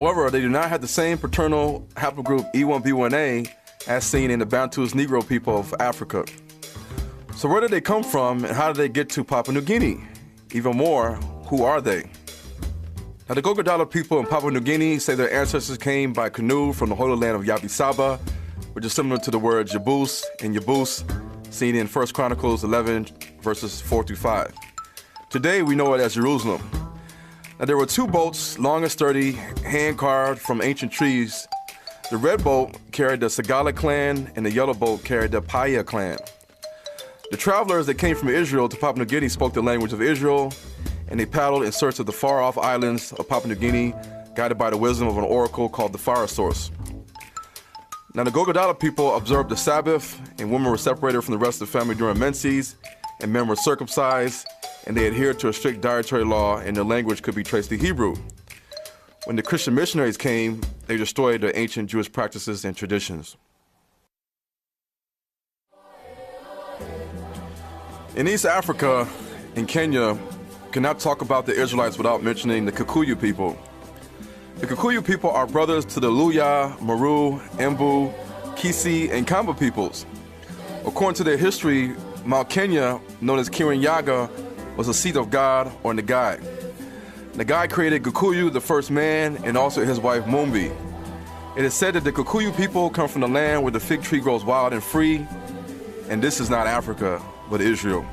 However, they do not have the same paternal haplogroup E1B1A as seen in the Bantus Negro people of Africa. So where did they come from and how did they get to Papua New Guinea? Even more, who are they? Now, the Gogodala people in Papua New Guinea say their ancestors came by canoe from the Holy Land of Yabi Saba, which is similar to the word Jabus and Yabus, seen in 1 Chronicles 11, verses 4-5. Today, we know it as Jerusalem. Now, there were two boats, long and sturdy, hand-carved from ancient trees. The red boat carried the Sagala clan, and the yellow boat carried the Paya clan. The travelers that came from Israel to Papua New Guinea spoke the language of Israel, and they paddled in search of the far-off islands of Papua New Guinea, guided by the wisdom of an oracle called the Fire Source. Now, the Gogodala people observed the Sabbath, and women were separated from the rest of the family during menses, and men were circumcised, and they adhered to a strict dietary law, and their language could be traced to Hebrew. When the Christian missionaries came, they destroyed the ancient Jewish practices and traditions. In East Africa, in Kenya, cannot talk about the Israelites without mentioning the Kikuyu people. The Kikuyu people are brothers to the Luya, Maru, Embu, Kisi, and Kamba peoples. According to their history, Mount Kenya, known as Kirinyaga, was a seat of God or Nagai. Nagai created Kikuyu, the first man, and also his wife Mumbi. It is said that the Kikuyu people come from the land where the fig tree grows wild and free, and this is not Africa, but Israel.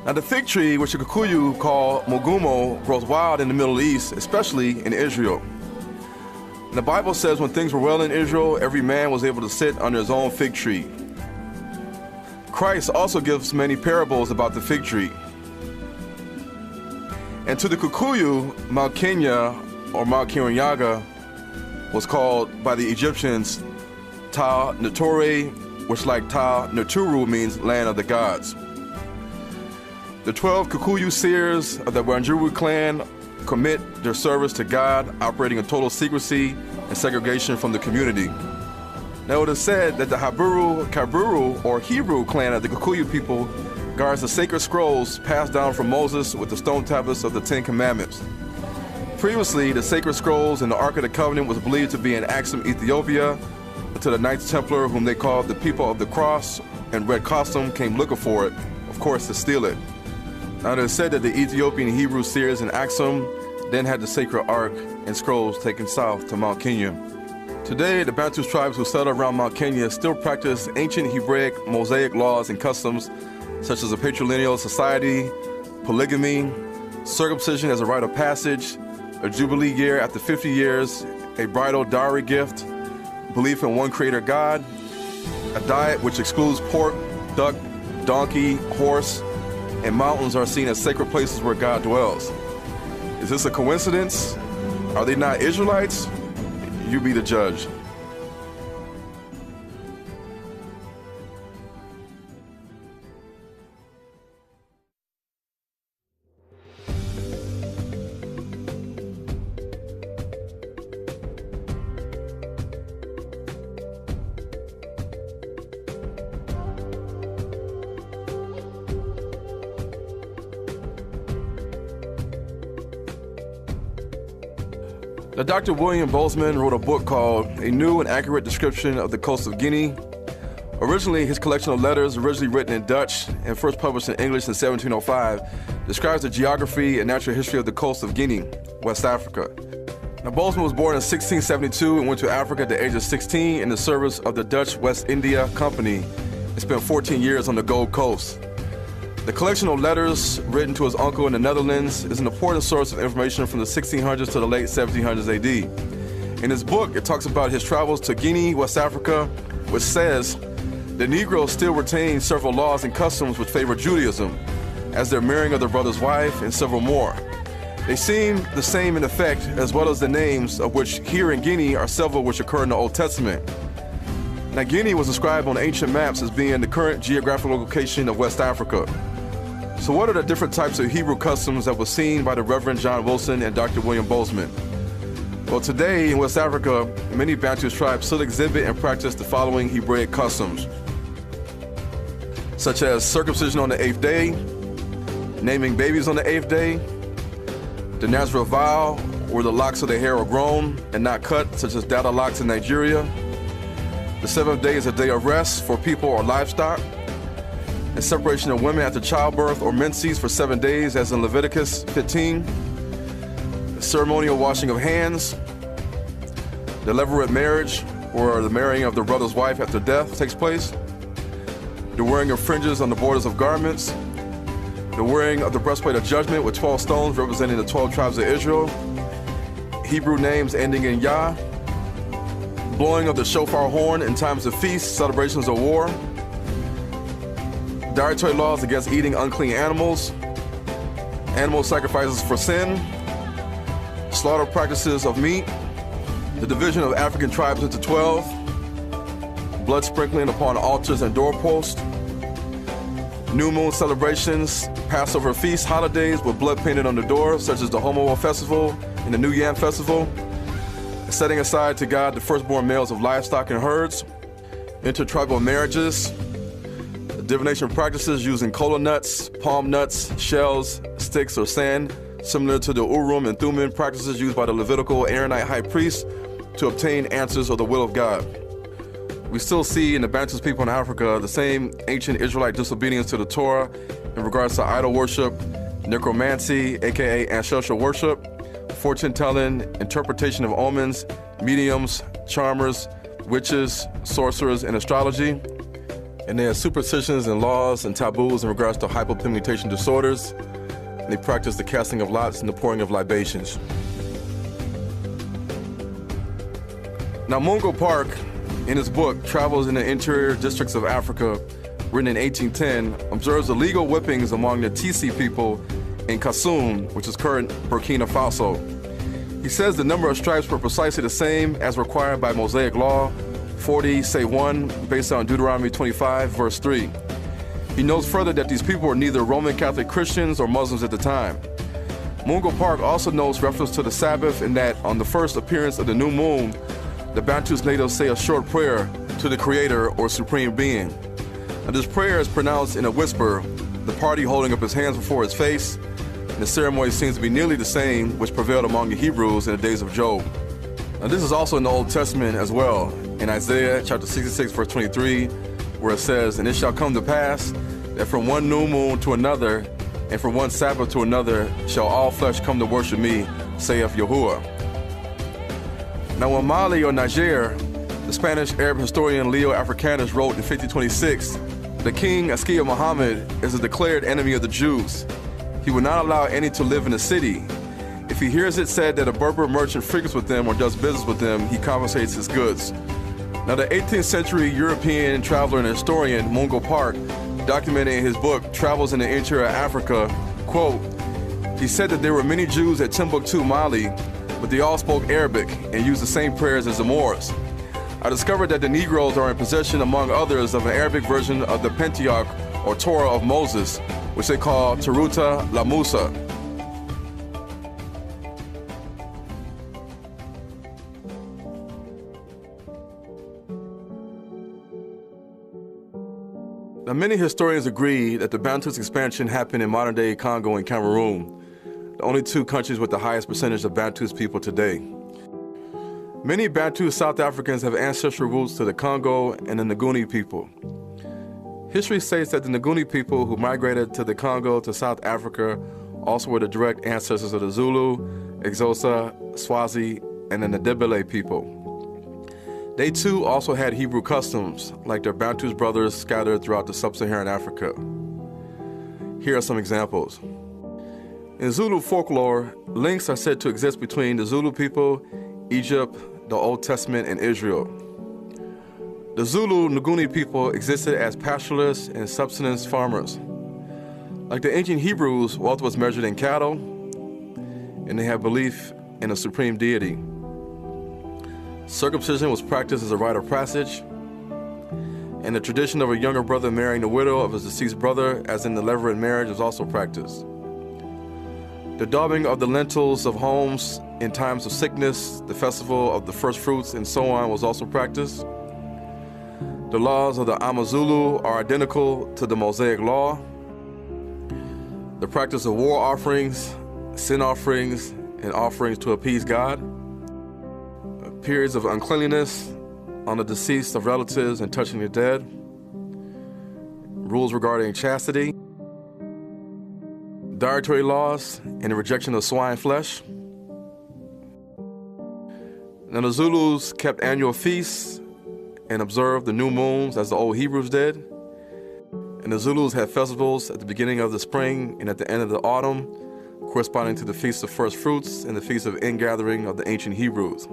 Now, the fig tree, which the Kikuyu call Mugumo, grows wild in the Middle East, especially in Israel. And the Bible says when things were well in Israel, every man was able to sit under his own fig tree. Christ also gives many parables about the fig tree. And to the Kikuyu, Mount Kenya, or Mount Kirinyaga, was called by the Egyptians Ta Natore, which like Ta Naturu means land of the gods. The 12 Kikuyu seers of the Wanjiru clan commit their service to God, operating in total secrecy and segregation from the community. Now, it is said that the Haburu, Kaburu, or Hebrew clan of the Kikuyu people guards the sacred scrolls passed down from Moses with the stone tablets of the Ten Commandments. Previously, the sacred scrolls and the Ark of the Covenant was believed to be in Axum, Ethiopia, until the Knights Templar, whom they called the People of the Cross and Red Costume, came looking for it, of course, to steal it. Now, it is said that the Ethiopian Hebrew seers in Axum then had the sacred Ark and scrolls taken south to Mount Kenya. Today, the Bantu tribes who settled around Mount Kenya still practice ancient Hebraic Mosaic laws and customs, such as a patrilineal society, polygamy, circumcision as a rite of passage, a jubilee year after 50 years, a bridal dowry gift, belief in one creator God, a diet which excludes pork, duck, donkey, horse, and mountains are seen as sacred places where God dwells. Is this a coincidence? Are they not Israelites? You be the judge. Now, Dr. William Bozeman wrote a book called A New and Accurate Description of the Coast of Guinea. Originally, his collection of letters, originally written in Dutch and first published in English in 1705, describes the geography and natural history of the coast of Guinea, West Africa. Now, Bozeman was born in 1672 and went to Africa at the age of 16 in the service of the Dutch West India Company and spent 14 years on the Gold Coast. The collection of letters written to his uncle in the Netherlands is an important source of information from the 1600s to the late 1700s AD. In his book, it talks about his travels to Guinea, West Africa, which says, the Negroes still retain several laws and customs which favor Judaism, as their marrying of their brother's wife and several more. They seem the same in effect, as well as the names of which here in Guinea are several which occur in the Old Testament. Now, Guinea was described on ancient maps as being the current geographical location of West Africa. So what are the different types of Hebrew customs that were seen by the Reverend John Wilson and Dr. William Bozeman? Well, today in West Africa, many Bantu tribes still exhibit and practice the following Hebraic customs, such as circumcision on the 8th day, naming babies on the 8th day, the Nazareth vow, where the locks of the hair are grown and not cut, such as dada locks in Nigeria. The seventh day is a day of rest for people or livestock. And separation of women after childbirth or menses for 7 days, as in Leviticus 15. The ceremonial washing of hands. The levirate marriage, or the marrying of the brother's wife after death, takes place. The wearing of fringes on the borders of garments. The wearing of the breastplate of judgment with 12 stones representing the 12 tribes of Israel. Hebrew names ending in Yah. Blowing of the shofar horn in times of feasts, celebrations of war. Dietary laws against eating unclean animals. Animal sacrifices for sin. Slaughter practices of meat. The division of African tribes into 12. Blood sprinkling upon altars and doorposts. New moon celebrations, Passover feasts, holidays with blood painted on the door, such as the Homoa festival and the New Yam festival. Setting aside to God the firstborn males of livestock and herds. Intertribal marriages. Divination practices using kola nuts, palm nuts, shells, sticks, or sand, similar to the Urim and Thummim practices used by the Levitical Aaronite high priest to obtain answers of the will of God. We still see in the Bantu people in Africa the same ancient Israelite disobedience to the Torah in regards to idol worship, necromancy, aka ancestral worship, fortune-telling, interpretation of omens, mediums, charmers, witches, sorcerers, and astrology. And they have superstitions and laws and taboos in regards to hypopigmentation disorders. And they practice the casting of lots and the pouring of libations. Now, Mungo Park, in his book, Travels in the Interior Districts of Africa, written in 1810, observes illegal whippings among the Tisi people in Kasum, which is current Burkina Faso. He says the number of stripes were precisely the same as required by Mosaic law, 40, say 1, based on Deuteronomy 25, verse 3. He notes further that these people were neither Roman Catholic Christians or Muslims at the time. Mungo Park also notes reference to the Sabbath in that on the first appearance of the new moon, the Bantus natives say a short prayer to the Creator or Supreme Being. And this prayer is pronounced in a whisper, the party holding up his hands before his face, and the ceremony seems to be nearly the same which prevailed among the Hebrews in the days of Job. Now, this is also in the Old Testament as well, in Isaiah chapter 66, verse 23, where it says, "And it shall come to pass that from one new moon to another, and from one Sabbath to another, shall all flesh come to worship me, saith Yahuwah." Now, in Mali or Niger, the Spanish Arab historian Leo Africanus wrote in 5026, "The king Askia Muhammad is a declared enemy of the Jews. He will not allow any to live in the city. If he hears it said that a Berber merchant frequents with them or does business with them, he confiscates his goods." Now, the 18th century European traveler and historian Mungo Park documented in his book, Travels in the Interior of Africa, quote, he said that there were many Jews at Timbuktu, Mali, but they all spoke Arabic and used the same prayers as the Moors. I discovered that the Negroes are in possession, among others, of an Arabic version of the Pentateuch or Torah of Moses, which they call Taruta la Musa. Now, many historians agree that the Bantus expansion happened in modern-day Congo and Cameroon, the only two countries with the highest percentage of Bantus people today. Many Bantu South Africans have ancestral roots to the Congo and the Nguni people. History states that the Nguni people who migrated to the Congo to South Africa also were the direct ancestors of the Zulu, Xhosa, Swazi, and the Ndebele people. They too also had Hebrew customs, like their Bantus brothers scattered throughout the sub-Saharan Africa. Here are some examples. In Zulu folklore, links are said to exist between the Zulu people, Egypt, the Old Testament, and Israel. The Zulu Nguni people existed as pastoralists and subsistence farmers. Like the ancient Hebrews, wealth was measured in cattle, and they had belief in a supreme deity. Circumcision was practiced as a rite of passage, and the tradition of a younger brother marrying the widow of his deceased brother, as in the levirate marriage, was also practiced. The daubing of the lintels of homes in times of sickness, the festival of the first fruits, and so on was also practiced. The laws of the Amazulu are identical to the Mosaic law. The practice of war offerings, sin offerings, and offerings to appease God, periods of uncleanliness on the decease of relatives and touching the dead, rules regarding chastity, dietary laws, and the rejection of swine flesh. Now the Zulus kept annual feasts and observed the new moons as the old Hebrews did. And the Zulus had festivals at the beginning of the spring and at the end of the autumn, corresponding to the Feast of First Fruits and the Feast of Ingathering of the ancient Hebrews.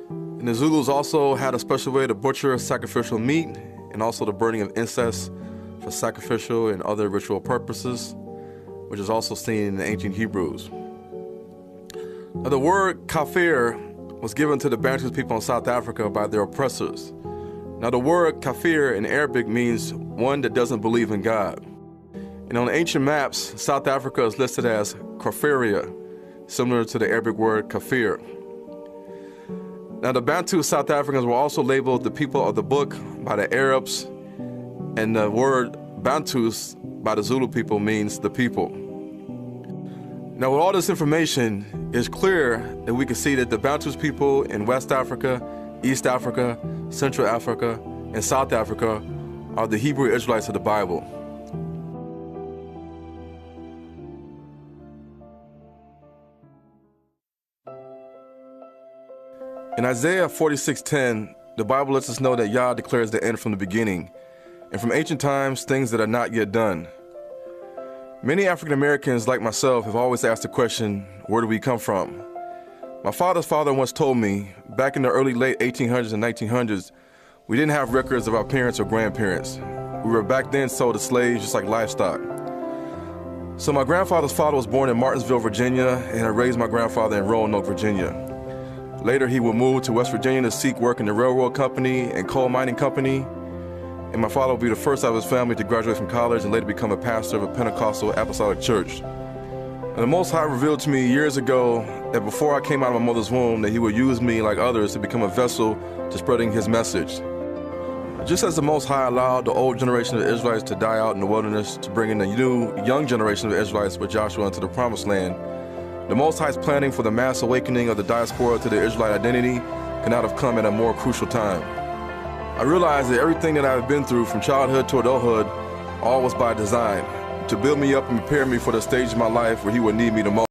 And the Zulus also had a special way to butcher sacrificial meat and also the burning of incense for sacrificial and other ritual purposes, which is also seen in the ancient Hebrews. Now, the word kafir was given to the Bantu people in South Africa by their oppressors. Now, the word kafir in Arabic means one that doesn't believe in God. And on ancient maps, South Africa is listed as Kafiria, similar to the Arabic word kafir. Now, the Bantu South Africans were also labeled the people of the book by the Arabs, and the word Bantus by the Zulu people means the people. Now, with all this information, it's clear that we can see that the Bantus people in West Africa, East Africa, Central Africa, and South Africa are the Hebrew Israelites of the Bible. In Isaiah 46:10, the Bible lets us know that Yah declares the end from the beginning, and from ancient times, things that are not yet done. Many African Americans, like myself, have always asked the question, where do we come from? My father's father once told me, back in the late 1800s and 1900s, we didn't have records of our parents or grandparents. We were back then sold as slaves, just like livestock. So my grandfather's father was born in Martinsville, Virginia, and I raised my grandfather in Roanoke, Virginia. Later, he would move to West Virginia to seek work in the railroad company and coal mining company. And my father would be the first out of his family to graduate from college and later become a pastor of a Pentecostal apostolic church. And the Most High revealed to me years ago that before I came out of my mother's womb, that he would use me like others to become a vessel to spreading his message. Just as the Most High allowed the old generation of Israelites to die out in the wilderness to bring in a new, young generation of Israelites with Joshua into the Promised Land, the Most High's planning for the mass awakening of the diaspora to the Israelite identity could not have come at a more crucial time. I realized that everything that I've been through from childhood to adulthood, all was by design, to build me up and prepare me for the stage of my life where he would need me the most.